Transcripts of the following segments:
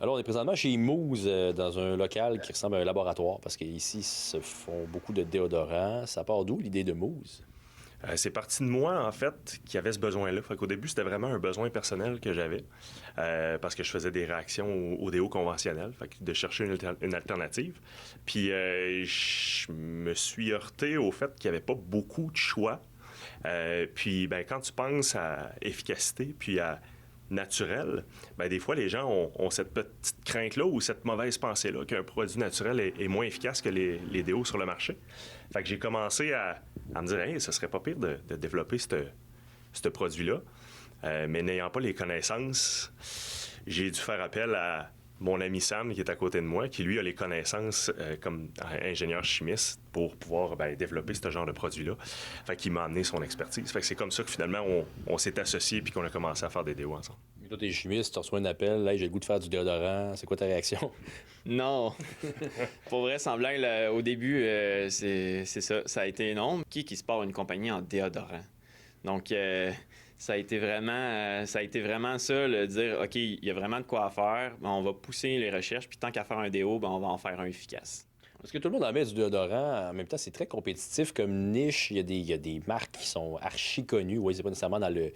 Alors, on est présentement chez Moose, dans un local qui ressemble à un laboratoire, parce qu'ici, ils se font beaucoup de déodorants. Ça part d'où, l'idée de Moose? C'est parti de moi, en fait, qui avait ce besoin-là. Fait qu'au début, c'était vraiment un besoin personnel que j'avais, parce que je faisais des réactions au déo conventionnel, fait que de chercher une alternative. Puis, je me suis heurté au fait qu'il n'y avait pas beaucoup de choix. Puis, ben, quand tu penses à efficacité, puis à naturel, ben, des fois, les gens ont cette petite crainte-là ou cette mauvaise pensée-là qu'un produit naturel est moins efficace que les déos sur le marché. Fait que j'ai commencé à me dire, hey, ce serait pas pire de développer ce produit-là. Mais n'ayant pas les connaissances, j'ai dû faire appel à mon ami Sam qui est à côté de moi, qui lui a les connaissances comme ingénieur chimiste pour pouvoir développer ce genre de produit-là. Fait qu'il m'a amené son expertise. Fait que c'est comme ça que finalement on s'est associés puis qu'on a commencé à faire des déos ensemble. Et toi, t'es chimiste, tu reçois un appel, là, j'ai le goût de faire du déodorant. C'est quoi ta réaction? Non. Pour vrai, semblant, au début, c'est ça. Ça a été non. Qui se part une compagnie en déodorant? Donc, ça a été vraiment ça, le dire, OK, il y a vraiment de quoi à faire. On va pousser les recherches, puis tant qu'à faire un déo, on va en faire un efficace. Parce que tout le monde en met du déodorant. En même temps, c'est très compétitif comme niche. Il y a des marques qui sont archi connues. Oui, c'est pas nécessairement dans le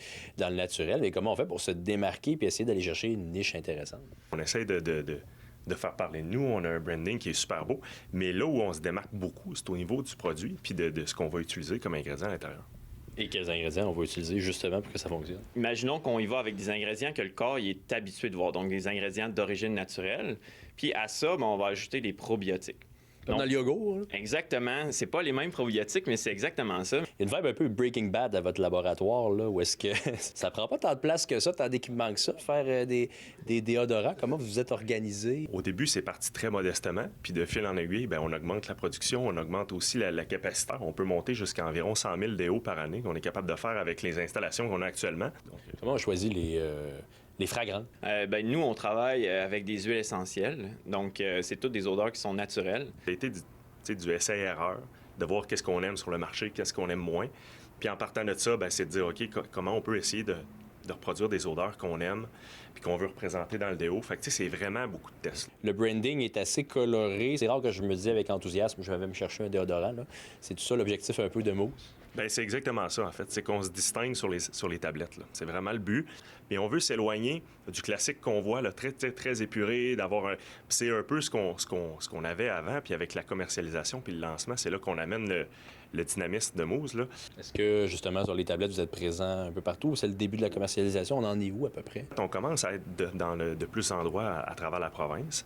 naturel. Mais comment on fait pour se démarquer puis essayer d'aller chercher une niche intéressante? On essaie de faire parler de nous. On a un branding qui est super beau. Mais là où on se démarque beaucoup, c'est au niveau du produit puis de ce qu'on va utiliser comme ingrédient à l'intérieur. Et quels ingrédients on va utiliser justement pour que ça fonctionne? Imaginons qu'on y va avec des ingrédients que le corps il est habitué de voir, donc des ingrédients d'origine naturelle. Puis à ça, on va ajouter des probiotiques. Comme dans le yogourt. Hein? Exactement. C'est pas les mêmes probiotiques, mais c'est exactement ça. Il y a une vibe un peu Breaking Bad à votre laboratoire, là, où est-ce que ça prend pas tant de place que ça, tant d'équipement que ça, faire des déodorants. Comment vous vous êtes organisé? Au début, c'est parti très modestement. Puis de fil en aiguille, on augmente la production, on augmente aussi la capacité. On peut monter jusqu'à environ 100 000 déos par année qu'on est capable de faire avec les installations qu'on a actuellement. Donc, comment on choisit les fragrants? Nous, on travaille avec des huiles essentielles. Donc, c'est toutes des odeurs qui sont naturelles. Ça a été du essai-erreur, de voir qu'est-ce qu'on aime sur le marché, qu'est-ce qu'on aime moins. Puis en partant de ça, c'est de dire, OK, comment on peut essayer de reproduire des odeurs qu'on aime puis qu'on veut représenter dans le déo. Fait que c'est vraiment beaucoup de tests. Le branding est assez coloré. C'est rare que je me dis avec enthousiasme, je vais me chercher un déodorant. Là. C'est tout ça l'objectif un peu de Moose? C'est exactement ça, en fait. C'est qu'on se distingue sur les tablettes. Là. C'est vraiment le but. Mais on veut s'éloigner du classique qu'on voit, là, très, très, très épuré, d'avoir c'est un peu ce qu'on avait avant, puis avec la commercialisation puis le lancement, c'est là qu'on amène le dynamisme de Moose. Là. Est-ce que, justement, sur les tablettes, vous êtes présent un peu partout? C'est le début de la commercialisation. On en est où, à peu près? On commence à être de plus d'endroits à travers la province.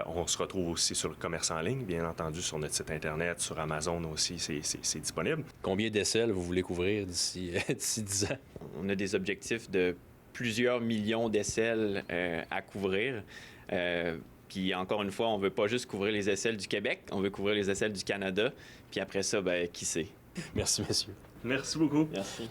On se retrouve aussi sur le commerce en ligne, bien entendu, sur notre site Internet, sur Amazon aussi, c'est disponible. Combien d'aisselles vous voulez couvrir d'ici 10 ans? On a des objectifs de plusieurs millions d'aisselles à couvrir. Puis encore une fois, on veut pas juste couvrir les aisselles du Québec, on veut couvrir les aisselles du Canada. Puis après ça, qui sait? Merci, messieurs. Merci beaucoup. Merci.